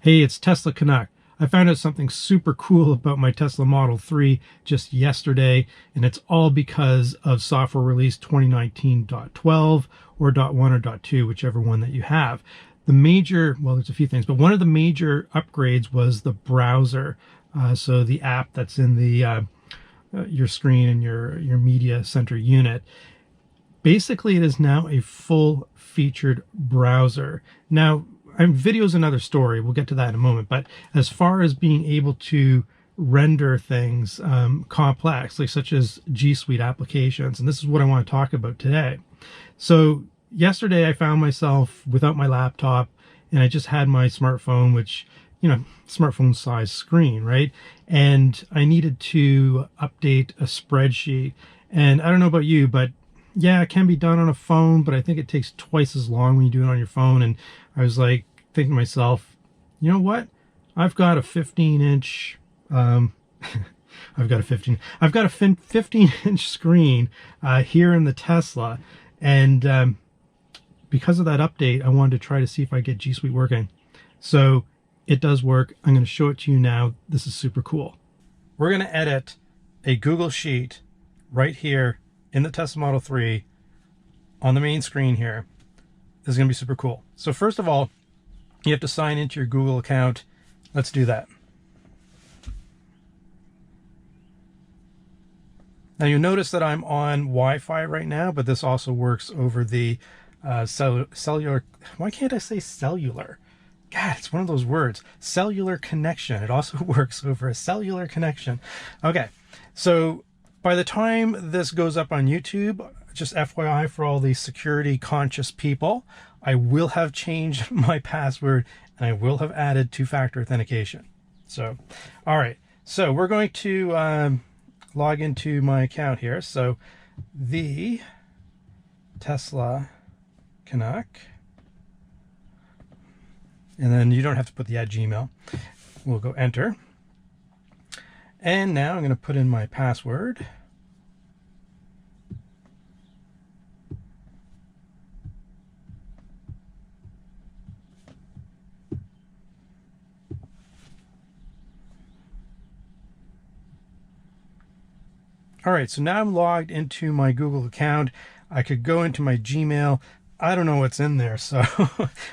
Hey, it's Tesla Canuck. I found out something super cool about my Tesla Model 3 just yesterday, and it's all because of software release 2019.12 or .1 or .2, whichever one that you have. The major, well, there's a few things, but one of the major upgrades was the browser. So the app that's in the your screen and your media center unit. Basically, it is now a full-featured browser. Now, video's another story. We'll get to that in a moment. But as far as being able to render things complex, like such as G Suite applications, and this is what I want to talk about today. So yesterday, I found myself without my laptop, and I just had my smartphone, which, you know, smartphone size screen, right? And I needed to update a spreadsheet. And I don't know about you, but yeah, it can be done on a phone, but I think it takes twice as long when you do it on your phone. And I was like thinking to myself, you know what? I've got a 15-inch, I've got a 15-inch screen here in the Tesla. And because of that update, I wanted to try to see if I get G Suite working. So it does work. I'm going to show it to you now. This is super cool. We're going to edit a Google Sheet right here in the Tesla Model 3 on the main screen here. This is going to be super cool. So first of all, you have to sign into your Google account. Let's do that. Now you'll notice that I'm on Wi-Fi right now, but this also works over the cellular. Why can't I say cellular? God, it's one of those words. Cellular connection. It also works over a cellular connection. Okay, so by the time this goes up on YouTube, just FYI for all the security conscious people, I will have changed my password and I will have added two-factor authentication. So, all right. So we're going to log into my account here. So the Tesla Canuck. And then you don't have to put the @Gmail. We'll go enter. And now I'm going to put in my password. All right, so now I'm logged into my Google account. I could go into my Gmail. I don't know what's in there, so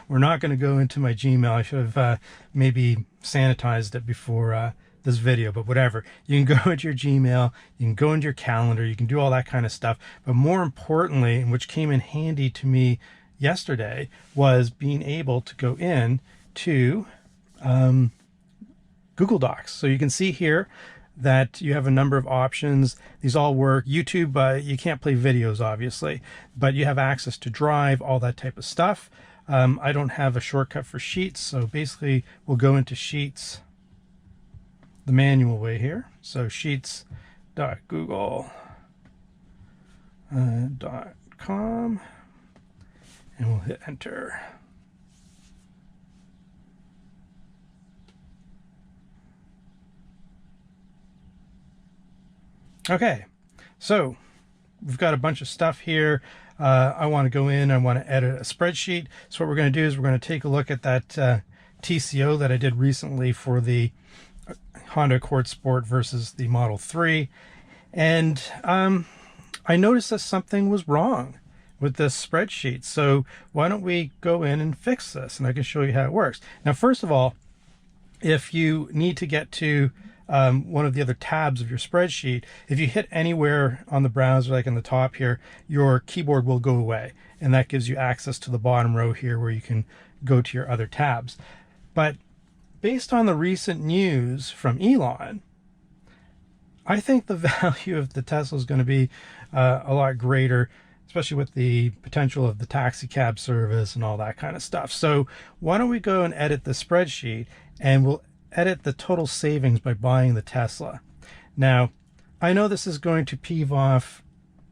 we're not going to go into my Gmail. I should have maybe sanitized it before this video, but whatever. You can go into your Gmail, you can go into your calendar, you can do all that kind of stuff. But more importantly, which came in handy to me yesterday, was being able to go in to Google Docs. So you can see here that you have a number of options. These all work. YouTube, you can't play videos, obviously, but you have access to Drive, all that type of stuff. I don't have a shortcut for Sheets, so basically we'll go into Sheets the manual way here. So sheets.google.com, and we'll hit enter. Okay, so we've got a bunch of stuff here. I want to go in, I want to edit a spreadsheet. So what we're going to do is we're going to take a look at that TCO that I did recently for the Honda Accord Sport versus the Model 3. And I noticed that something was wrong with this spreadsheet. So why don't we go in and fix this? And I can show you how it works. Now, first of all, if you need to get to one of the other tabs of your spreadsheet, if you hit anywhere on the browser, like in the top here, your keyboard will go away. And that gives you access to the bottom row here where you can go to your other tabs. But based on the recent news from Elon, I think the value of the Tesla is going to be a lot greater, especially with the potential of the taxi cab service and all that kind of stuff. So why don't we go and edit the spreadsheet, and we'll edit the total savings by buying the Tesla. Now, I know this is going to peeve off,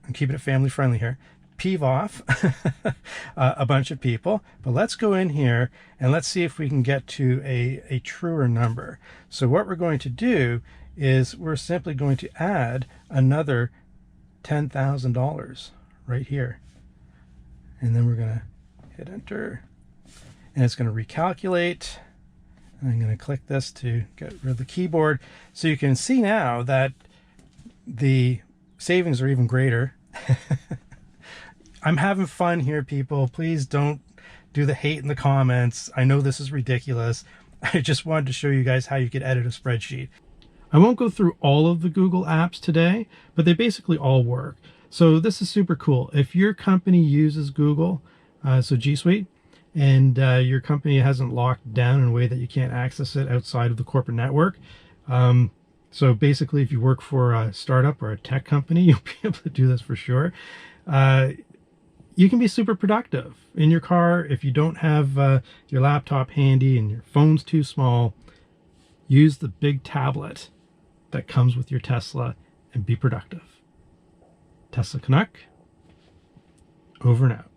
I'm keeping it family friendly here, peeve off a bunch of people, but let's go in here and let's see if we can get to a truer number. So what we're going to do is we're simply going to add another $10,000 right here. And then we're going to hit enter, and it's going to recalculate. I'm going to click this to get rid of the keyboard. So you can see now that the savings are even greater. I'm having fun here, people. Please don't do the hate in the comments. I know this is ridiculous. I just wanted to show you guys how you could edit a spreadsheet. I won't go through all of the Google apps today, but they basically all work. So this is super cool. If your company uses Google, so G Suite, and your company hasn't locked down in a way that you can't access it outside of the corporate network. So basically, if you work for a startup or a tech company, you'll be able to do this for sure. You can be super productive in your car. If you don't have your laptop handy and your phone's too small, use the big tablet that comes with your Tesla and be productive. Tesla Canuck, over and out.